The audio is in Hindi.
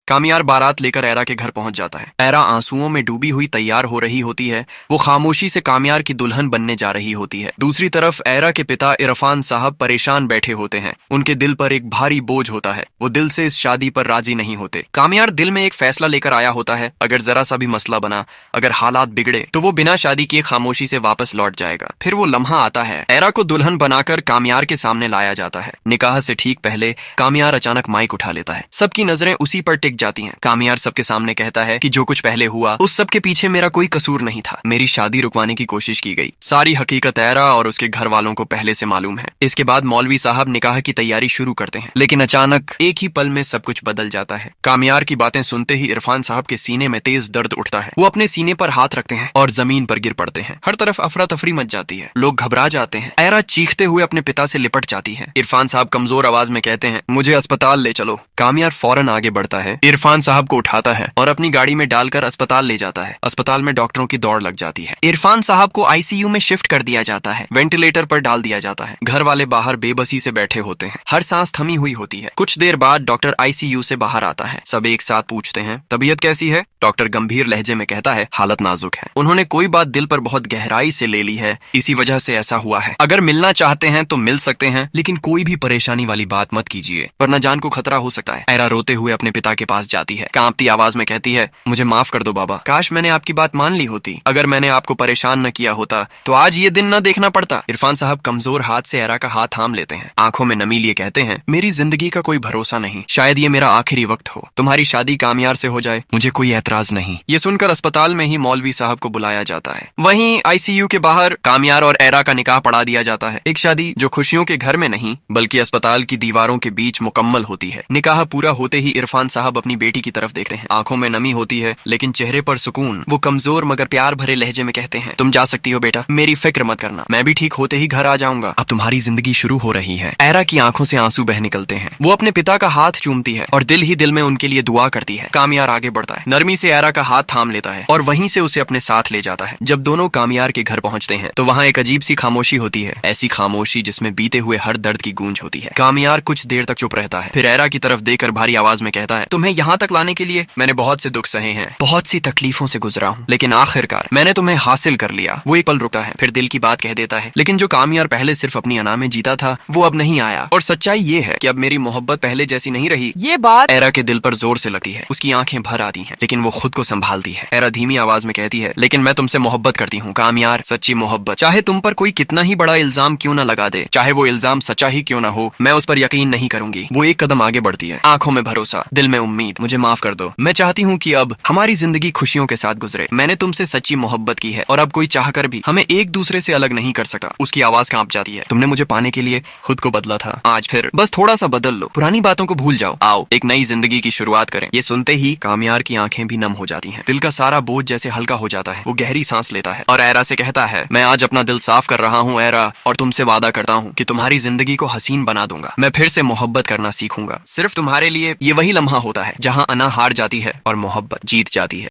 कामियार बारात लेकर ऐरा के घर पहुंच जाता है। ऐरा आंसुओं में डूबी हुई तैयार हो रही होती है। वो खामोशी से कामियार की दुल्हन बनने जा रही होती है। दूसरी तरफ ऐरा के पिता इरफान साहब परेशान बैठे होते हैं। उनके दिल पर एक भारी बोझ होता है। वो दिल से इस शादी पर राजी नहीं होते। कामियार दिल में एक फैसला लेकर आया होता है, अगर जरा सा भी मसला बना, अगर हालात बिगड़े तो वो बिना शादी किए खामोशी से वापस लौट जाएगा। फिर वो लम्हा आता है। ऐरा को दुल्हन बनाकर कामियार के सामने लाया जाता है। निकाह से ठीक पहले कामियार अचानक माइक उठा लेता है। सबकी नजरें उसी पर टिक जाती हैं। कामियार सबके सामने कहता है कि जो कुछ पहले हुआ उस सब के पीछे मेरा कोई कसूर नहीं था। मेरी शादी रुकवाने की कोशिश की गई। सारी हकीकत ऐरा और उसके घर वालों को पहले से मालूम है। इसके बाद मौलवी साहब निकाह की तैयारी शुरू करते हैं, लेकिन अचानक एक ही पल में सब कुछ बदल जाता है। कामियार की बातें सुनते ही इरफान साहब के सीने में तेज दर्द उठता है। वो अपने सीने पर हाथ रखते हैं और जमीन पर गिर पड़ते हैं। हर तरफ अफरा तफरी मच जाती है। लोग घबरा जाते हैं। ऐरा चीखते हुए अपने पिता से लिपट जाती है। इरफान साहब कमजोर आवाज में कहते हैं, मुझे अस्पताल ले चलो। कामियार फौरन आगे बढ़ता है, इरफान साहब को उठाता है और अपनी गाड़ी में डालकर अस्पताल ले जाता है। अस्पताल में डॉक्टरों की दौड़ लग जाती है। इरफान साहब को आईसीयू में शिफ्ट कर दिया जाता है। वेंटिलेटर पर डाल दिया जाता है। घर वाले बाहर बेबसी से बैठे होते हैं। हर सांस थमी हुई होती है। कुछ देर बाद डॉक्टर आईसीयू से बाहर आता है। सब एक साथ पूछते हैं, तबीयत कैसी है? डॉक्टर गंभीर लहजे में कहता है, हालत नाजुक है। उन्होंने कोई बात दिल पर बहुत गहराई से ले ली है, इसी वजह से ऐसा हुआ है। अगर मिलना चाहते हैं तो मिल सकते हैं, लेकिन कोई भी परेशानी वाली बात मत कीजिए, वरना जान को खतरा हो सकता है। ऐरा रोते हुए अपने पिता के पास जाती है। कांपती आवाज में कहती है, मुझे माफ कर दो बाबा, काश मैंने आपकी बात मान ली होती। अगर मैंने आपको परेशान न किया होता तो आज ये दिन न देखना पड़ता। इरफान साहब कमजोर हाथ से ऐरा का हाथ थाम लेते हैं। आंखों में नमी लिए कहते हैं, मेरी जिंदगी का कोई भरोसा नहीं, शायद ये मेरा आखिरी वक्त हो। तुम्हारी शादी कामियार से हो जाए, मुझे कोई एतराज नहीं। ये सुनकर अस्पताल में ही मौलवी साहब को बुलाया जाता है। वहीं आईसीयू के बाहर कामियार और ऐरा का निकाह पढ़ा दिया जाता है। एक शादी जो खुशियों के घर में नहीं बल्कि अस्पताल की दीवारों के बीच मुकम्मल होती है। निकाह पूरा होते ही इरफान साहब अपनी बेटी की तरफ देखते हैं। आंखों में नमी होती है लेकिन चेहरे पर सुकून। वो कमजोर मगर प्यार भरे लहजे में कहते हैं, तुम जा सकती हो बेटा, मेरी फिक्र मत करना, मैं भी ठीक होते ही घर आ जाऊंगा। अब तुम्हारी जिंदगी शुरू हो रही है। ऐरा की आंखों से आंसू बह निकलते हैं। वो अपने पिता का हाथ चूमती है और दिल ही दिल में उनके लिए दुआ करती है। कामियार आगे बढ़ता है, नरमी से ऐरा का हाथ थाम लेता है और वहीं से उसे अपने साथ ले जाता है। जब दोनों कामियार के घर पहुंचते हैं तो वहाँ एक अजीब सी खामोशी होती है। ऐसी खामोशी जिसमें बीते हुए हर दर्द की गूंज होती है। कामियार कुछ देर तक चुप रहता है, फिर ऐरा की तरफ देखकर भारी आवाज में कहता है, तुम्हें यहाँ तक लाने के लिए मैंने बहुत से दुख सहे हैं, बहुत सी तकलीफों से गुजरा हूँ, लेकिन आखिरकार मैंने तुम्हें हासिल कर लिया। वो एक पल रुकता है, फिर दिल की बात कह देता है, लेकिन जो कामियार पहले सिर्फ अपनी अना में जीता था वो अब नहीं आया, और सच्चाई ये है कि अब मेरी मोहब्बत पहले जैसी नहीं रही। ये बात ऐरा के दिल पर जोर से लगती है। उसकी आंखें भर आती हैं, लेकिन वो खुद को संभालती है। ऐरा धीमी आवाज में कहती है, लेकिन मैं तुमसे मोहब्बत करती हूँ कामियार, सच्ची मोहब्बत। चाहे तुम पर कोई कितना ही बड़ा इल्जाम क्यों न लगा दे, चाहे वो इल्जाम सच्चा ही क्यों न हो, मैं उस पर यकीन नहीं करूंगी। वो एक कदम आगे बढ़ती है, आंखों में भरोसा, दिल में उम्मीद। मुझे माफ कर दो, मैं चाहती हूँ कि अब हमारी जिंदगी खुशियों के साथ गुजरे। मैंने तुमसे सच्ची मोहब्बत की है और अब कोई चाहकर भी हमें एक दूसरे से अलग नहीं कर सकता। उसकी आवाज कांप जाती है, तुमने मुझे पाने के लिए खुद को बदला था, आज फिर बस थोड़ा सा बदल लो, पुरानी बातों को भूल जाओ, आओ एक नई जिंदगी की शुरुआत करें। ये सुनते ही कामियार की आंखें भी नम हो जाती हैं। दिल का सारा बोझ जैसे हल्का हो जाता है। वो गहरी सांस लेता है और ऐरा से कहता है, मैं आज अपना दिल साफ कर रहा हूँ ऐरा, और तुमसे वादा करता हूँ कि तुम्हारी जिंदगी को हसीन बना दूंगा। मैं फिर से मोहब्बत करना सीखूंगा। सिर्फ तुम्हारे लिए ये वही लम्हा होता है जहाँ अना हार जाती है और मोहब्बत जीत जाती है।